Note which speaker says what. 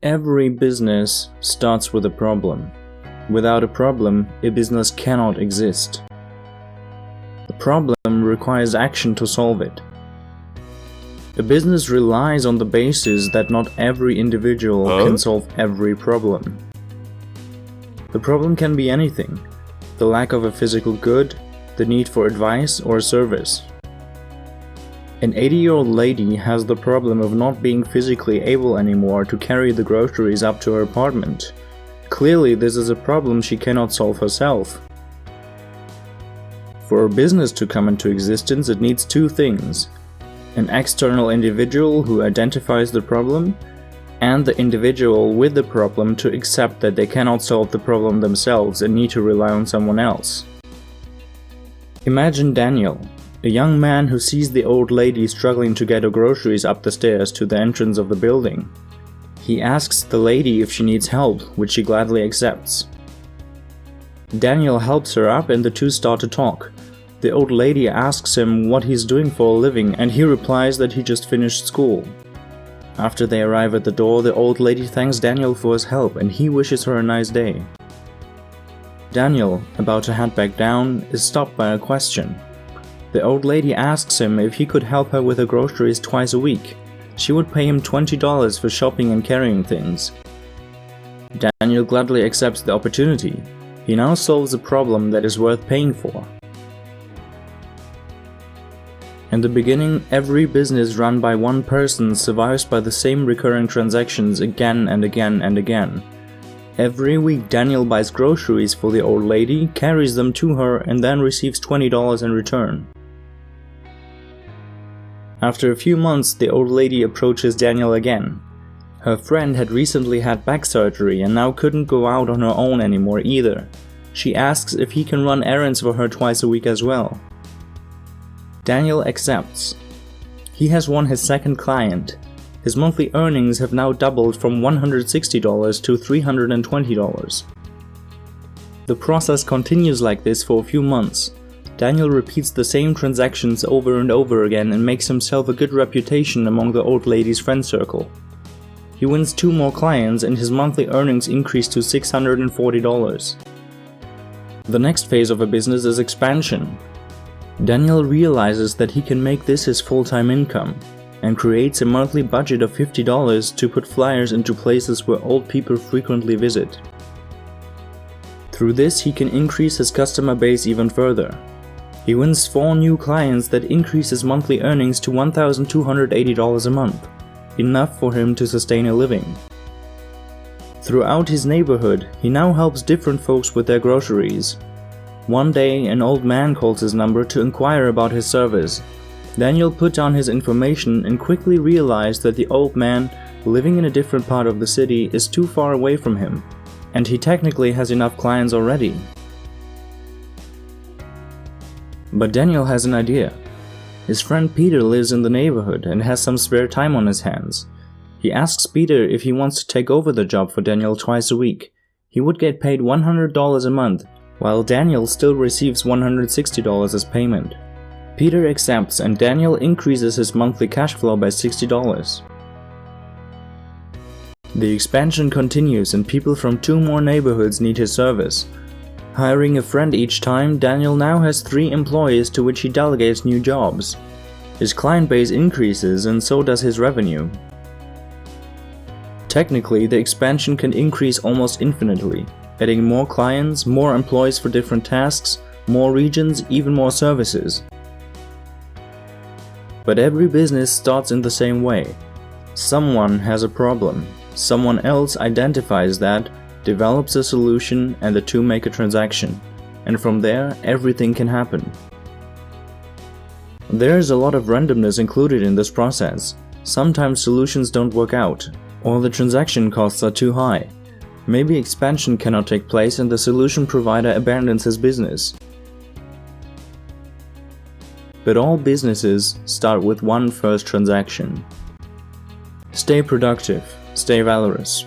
Speaker 1: Every business starts with a problem. Without a problem, a business cannot exist. A problem requires action to solve it. A business relies on the basis that not every individual can solve every problem. The problem can be anything: the lack of a physical good, the need for advice or service. An 80-year-old lady has the problem of not being physically able anymore to carry the groceries up to her apartment. Clearly, this is a problem she cannot solve herself. For a business to come into existence, it needs two things: an external individual who identifies the problem, and the individual with the problem to accept that they cannot solve the problem themselves and need to rely on someone else. Imagine Daniel, a young man who sees the old lady struggling to get her groceries up the stairs to the entrance of the building. He asks the lady if she needs help, which she gladly accepts. Daniel helps her up and the two start to talk. The old lady asks him what he's doing for a living, and he replies that he just finished school. After they arrive at the door, the old lady thanks Daniel for his help and he wishes her a nice day. Daniel, about to head back down, is stopped by a question. The old lady asks him if he could help her with her groceries twice a week. She would pay him $20 for shopping and carrying things. Daniel gladly accepts the opportunity. He now solves a problem that is worth paying for. In the beginning, every business run by one person survives by the same recurring transactions again and again and again. Every week Daniel buys groceries for the old lady, carries them to her, and then receives $20 in return. After a few months, the old lady approaches Daniel again. Her friend had recently had back surgery and now couldn't go out on her own anymore either. She asks if he can run errands for her twice a week as well. Daniel accepts. He has won his second client. His monthly earnings have now doubled from $160 to $320. The process continues like this for a few months. Daniel repeats the same transactions over and over again and makes himself a good reputation among the old lady's friend circle. He wins 2 more clients and his monthly earnings increase to $640. The next phase of a business is expansion. Daniel realizes that he can make this his full-time income and creates a monthly budget of $50 to put flyers into places where old people frequently visit. Through this, he can increase his customer base even further. He wins 4 new clients that increase his monthly earnings to $1,280 a month, enough for him to sustain a living. Throughout his neighborhood, he now helps different folks with their groceries. One day, an old man calls his number to inquire about his service. Daniel put down his information and quickly realized that the old man, living in a different part of the city, is too far away from him, and he technically has enough clients already. But Daniel has an idea. His friend Peter lives in the neighborhood and has some spare time on his hands. He asks Peter if he wants to take over the job for Daniel twice a week. He would get paid $100 a month, while Daniel still receives $160 as payment. Peter accepts and Daniel increases his monthly cash flow by $60. The expansion continues and people from 2 more neighborhoods need his service. Hiring a friend each time, Daniel now has 3 employees to which he delegates new jobs. His client base increases and so does his revenue. Technically, the expansion can increase almost infinitely, adding more clients, more employees for different tasks, more regions, even more services. But every business starts in the same way. Someone has a problem, someone else identifies that, develops a solution, and the two make a transaction. And from there, everything can happen. There is a lot of randomness included in this process. Sometimes solutions don't work out, or the transaction costs are too high. Maybe expansion cannot take place and the solution provider abandons his business. But all businesses start with one first transaction. Stay productive, stay valorous.